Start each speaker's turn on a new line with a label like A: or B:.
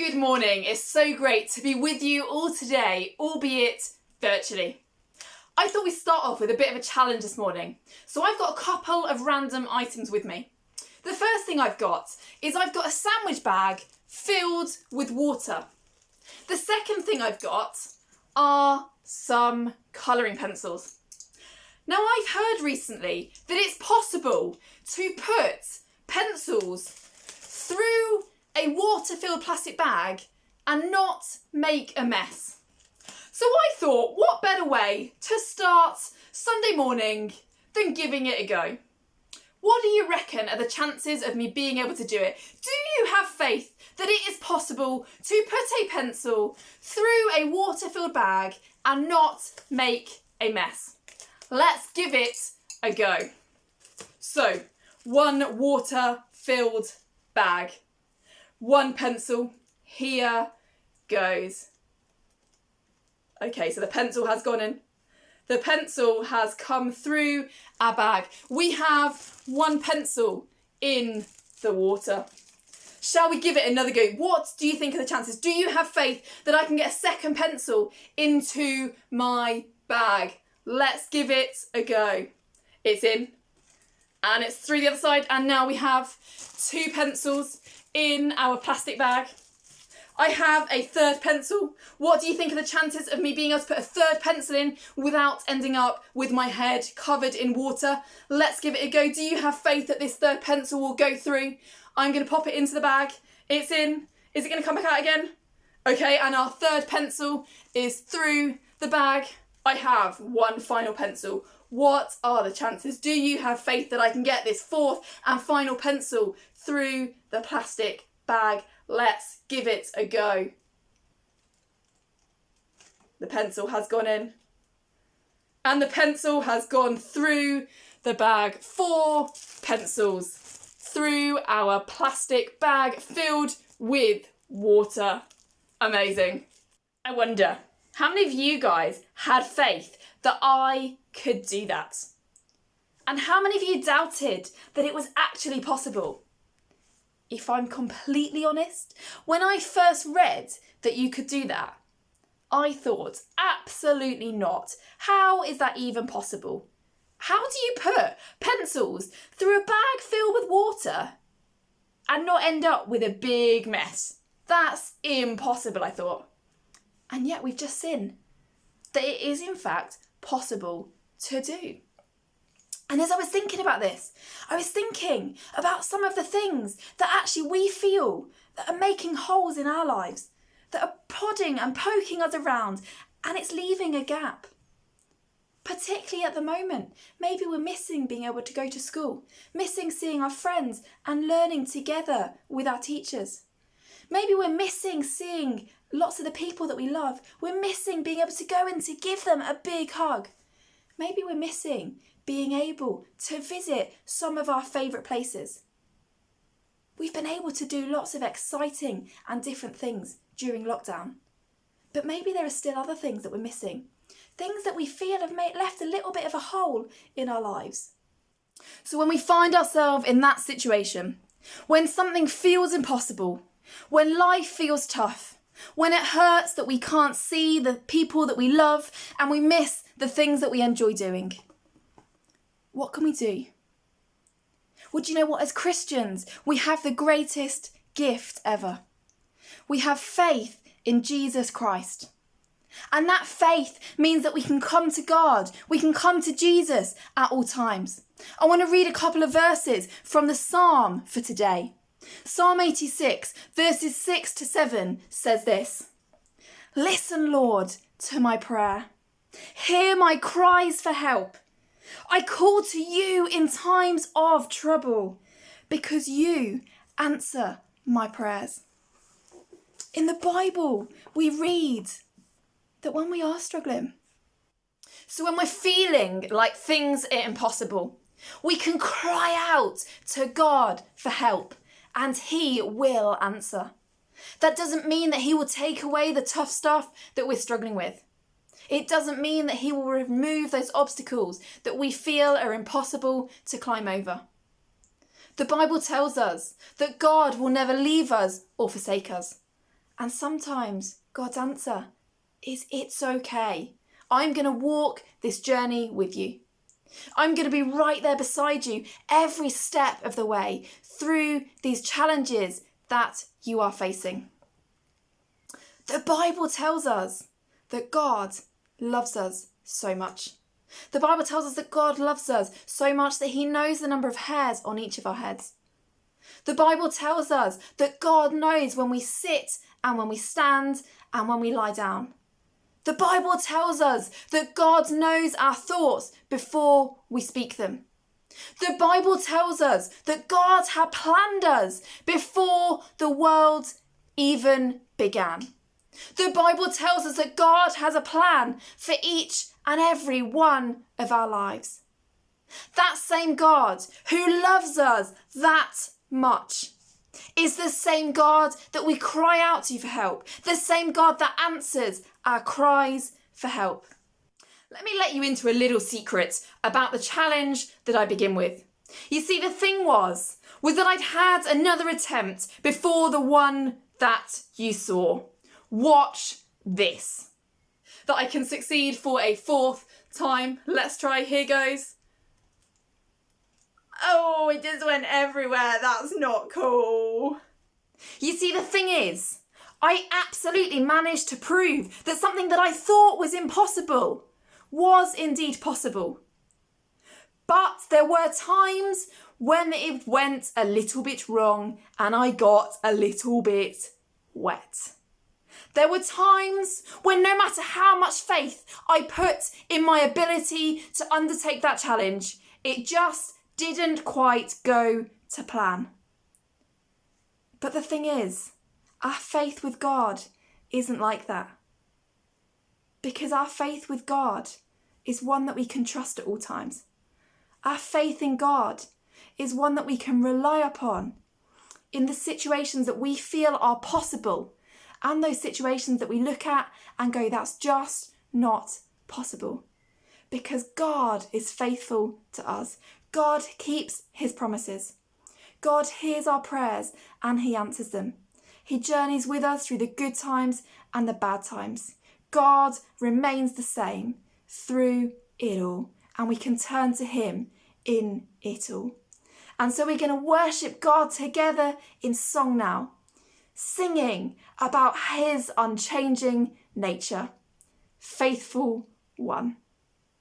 A: Good morning. It's so great to be with you all today, albeit virtually. I thought we'd start off with a bit of a challenge this morning. So I've got a couple of random items with me. The first thing I've got a sandwich bag filled with water. The second thing I've got are some colouring pencils. Now I've heard recently that it's possible to put pencils through a water-filled plastic bag and not make a mess. So I thought, what better way to start Sunday morning than giving it a go? What do you reckon are the chances of me being able to do it? Do you have faith that it is possible to put a pencil through a water-filled bag and not make a mess? Let's give it a go. So, one water-filled bag. One pencil, here goes. Okay, so the pencil has gone in. The pencil has come through our bag. We have one pencil in the water. Shall we give it another go? What do you think are the chances? Do you have faith that I can get a second pencil into my bag? Let's give it a go. It's in, and it's through the other side, and now we have two pencils in our plastic bag. I have a third pencil. What do you think are the chances of me being able to put a third pencil in without ending up with my head covered in water? Let's give it a go. Do you have faith that this third pencil will go through? I'm going to pop it into the bag. It's in. Is it going to come back out again? Okay, and our third pencil is through the bag. I have one final pencil. What are the chances? Do you have faith that I can get this fourth and final pencil through the plastic bag? Let's give it a go. The pencil has gone in. And the pencil has gone through the bag. 4 pencils through our plastic bag filled with water. Amazing. I wonder, how many of you guys had faith that I could do that? And how many of you doubted that it was actually possible? If I'm completely honest, when I first read that you could do that, I thought, absolutely not. How is that even possible? How do you put pencils through a bag filled with water and not end up with a big mess? That's impossible, I thought. And yet we've just seen that it is in fact possible to do. And as I was thinking about this, I was thinking about some of the things that actually we feel that are making holes in our lives, that are prodding and poking us around, and it's leaving a gap. Particularly at the moment, maybe we're missing being able to go to school, missing seeing our friends and learning together with our teachers. Maybe we're missing seeing lots of the people that we love. We're missing being able to go in to give them a big hug. Maybe we're missing being able to visit some of our favourite places. We've been able to do lots of exciting and different things during lockdown. But maybe there are still other things that we're missing. Things that we feel have left a little bit of a hole in our lives. So when we find ourselves in that situation, when something feels impossible, when life feels tough, when it hurts that we can't see the people that we love and we miss the things that we enjoy doing, what can we do? Well, do you know what? As Christians, we have the greatest gift ever. We have faith in Jesus Christ. And that faith means that we can come to God. We can come to Jesus at all times. I want to read a couple of verses from the Psalm for today. Psalm 86, verses 6 to 7 says this: "Listen, Lord, to my prayer. Hear my cries for help. I call to you in times of trouble, because you answer my prayers." In the Bible, we read that when we are struggling, so when we're feeling like things are impossible, we can cry out to God for help and He will answer. That doesn't mean that He will take away the tough stuff that we're struggling with. It doesn't mean that He will remove those obstacles that we feel are impossible to climb over. The Bible tells us that God will never leave us or forsake us. And sometimes God's answer is it's okay. I'm going to walk this journey with you. I'm going to be right there beside you every step of the way through these challenges that you are facing. The Bible tells us that God loves us so much. The Bible tells us that God loves us so much that he knows the number of hairs on each of our heads. The Bible tells us that God knows when we sit and when we stand and when we lie down. The Bible tells us that God knows our thoughts before we speak them. The Bible tells us that God had planned us before the world even began. The Bible tells us that God has a plan for each and every one of our lives. That same God who loves us that much is the same God that we cry out to for help, the same God that answers our cries for help. Let me let you into a little secret about the challenge that I begin with. You see, the thing was that I'd had another attempt before the one that you saw. Watch this. That I can succeed for a fourth time. Let's try. Here goes. Oh, it just went everywhere. That's not cool. You see, the thing is, I absolutely managed to prove that something that I thought was impossible was indeed possible. But there were times when it went a little bit wrong and I got a little bit wet. There were times when no matter how much faith I put in my ability to undertake that challenge, it just didn't quite go to plan. But the thing is, our faith with God isn't like that. Because our faith with God is one that we can trust at all times. Our faith in God is one that we can rely upon in the situations that we feel are possible and those situations that we look at and go, that's just not possible. Because God is faithful to us. God keeps his promises. God hears our prayers and he answers them. He journeys with us through the good times and the bad times. God remains the same through it all, and we can turn to him in it all. And so we're going to worship God together in song now, singing about his unchanging nature. Faithful One.